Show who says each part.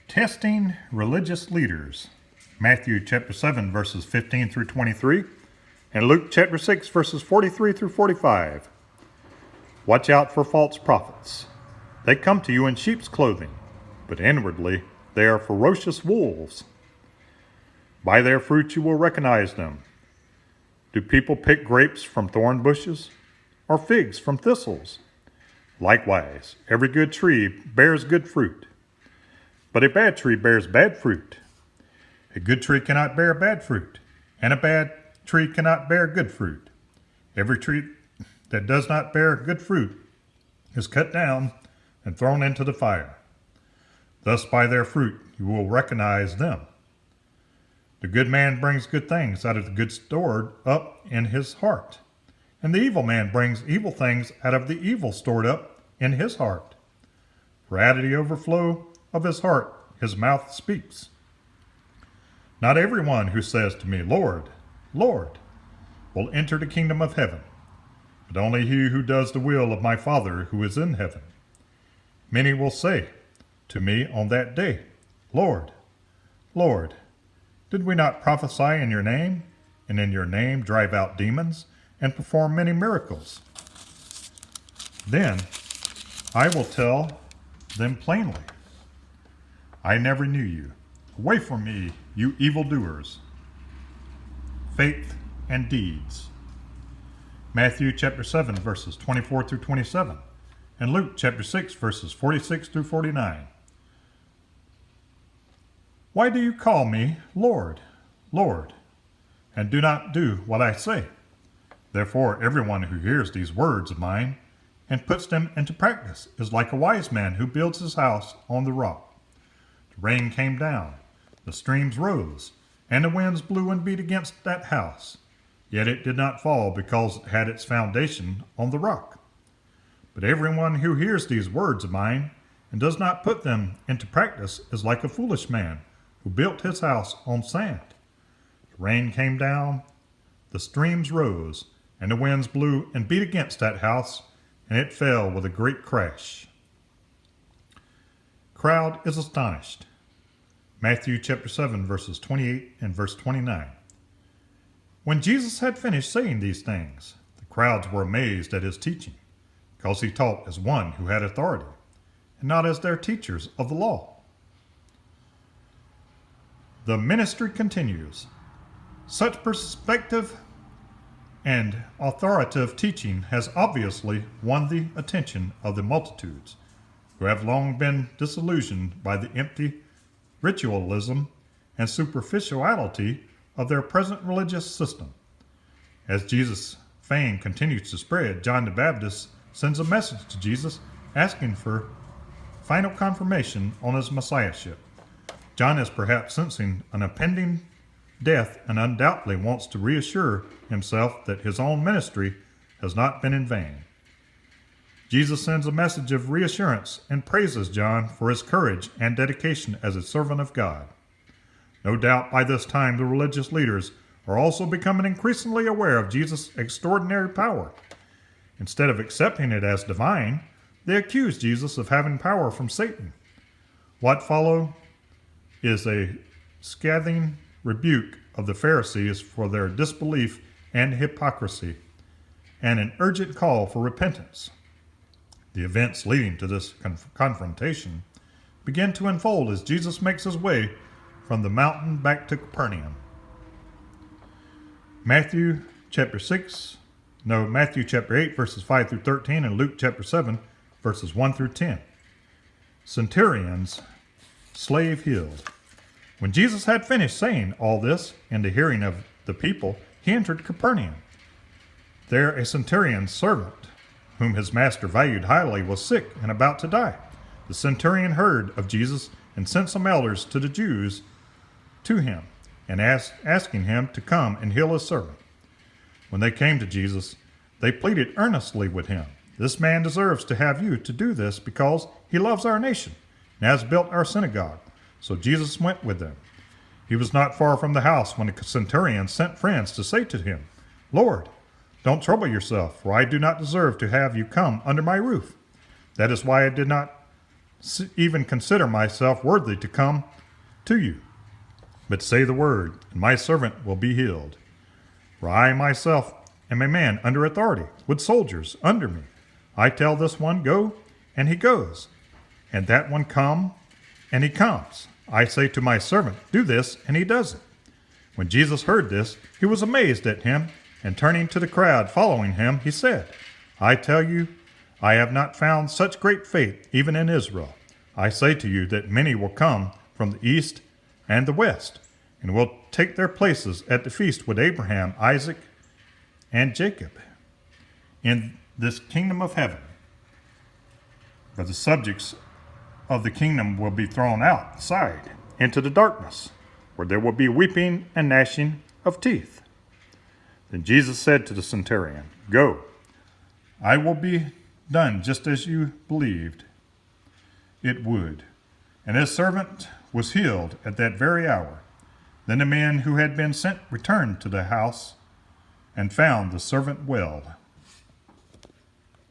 Speaker 1: Testing religious leaders. Matthew chapter 7 verses 15 through 23 and Luke chapter 6 verses 43 through 45. Watch out for false prophets. They come to you in sheep's clothing, but inwardly they are ferocious wolves. By their fruit you will recognize them. Do people pick grapes from thorn bushes or figs from thistles? Likewise, every good tree bears good fruit, but a bad tree bears bad fruit. A good tree cannot bear bad fruit, and a bad tree cannot bear good fruit. Every tree that does not bear good fruit is cut down and thrown into the fire. Thus by their fruit you will recognize them. The good man brings good things out of the good stored up in his heart, and the evil man brings evil things out of the evil stored up in his heart. For out of the overflow of his heart his mouth speaks. Not everyone who says to me, Lord, Lord, will enter the kingdom of heaven, but only he who does the will of my Father who is in heaven. Many will say to me on that day, Lord, Lord, did we not prophesy in your name, and in your name drive out demons, and perform many miracles? Then I will tell them plainly, I never knew you. Away from me, you evildoers. Faith and deeds. Matthew chapter 7 verses 24 through 27 and Luke chapter 6 verses 46 through 49. Why do you call me Lord, Lord, and do not do what I say? Therefore everyone who hears these words of mine and puts them into practice is like a wise man who builds his house on the rock. The rain came down, the streams rose, and the winds blew and beat against that house. Yet it did not fall because it had its foundation on the rock. But everyone who hears these words of mine and does not put them into practice is like a foolish man who built his house on sand. The rain came down, the streams rose, and the winds blew and beat against that house, and it fell with a great crash. Crowd is astonished. Matthew chapter 7 verses 28 and verse 29. When Jesus had finished saying these things, the crowds were amazed at his teaching, because he taught as one who had authority, and not as their teachers of the law. The ministry continues. Such perspective and authoritative teaching has obviously won the attention of the multitudes, who have long been disillusioned by the empty ritualism and superficiality of their present religious system. As Jesus' fame continues to spread, John the Baptist sends a message to Jesus asking for final confirmation on his messiahship. John is perhaps sensing an impending death and undoubtedly wants to reassure himself that his own ministry has not been in vain. Jesus sends a message of reassurance and praises John for his courage and dedication as a servant of God. No doubt by this time the religious leaders are also becoming increasingly aware of Jesus' extraordinary power. Instead of accepting it as divine, they accuse Jesus of having power from Satan. What follows is a scathing rebuke of the Pharisees for their disbelief and hypocrisy, and an urgent call for repentance. The events leading to this confrontation begin to unfold as Jesus makes his way from the mountain back to Capernaum. Matthew chapter 8 verses 5 through 13 and Luke chapter 7 verses 1 through 10. Centurion's slave healed. When Jesus had finished saying all this in the hearing of the people, he entered Capernaum. There a centurion's servant, whom his master valued highly, was sick and about to die. The centurion heard of Jesus and sent some elders to the Jews to him, and asking him to come and heal his servant. When they came to Jesus, they pleaded earnestly with him, This man deserves to have you to do this because he loves our nation and has built our synagogue. So Jesus went with them. He was not far from the house when the centurion sent friends to say to him, Lord, don't trouble yourself, for I do not deserve to have you come under my roof. That is why I did not even consider myself worthy to come to you. But say the word, and my servant will be healed. For I myself am a man under authority, with soldiers under me. I tell this one, go, and he goes. And that one, come, and he comes. I say to my servant, do this, and he does it. When Jesus heard this, he was amazed at him, and turning to the crowd following him, he said, I tell you, I have not found such great faith even in Israel. I say to you that many will come from the east and the west, and will take their places at the feast with Abraham, Isaac, and Jacob in this kingdom of heaven. But the subjects of the kingdom will be thrown outside into the darkness, where there will be weeping and gnashing of teeth. Then Jesus said to the centurion, go, I will be done just as you believed it would. And his servant was healed at that very hour. Then the man who had been sent returned to the house and found the servant well.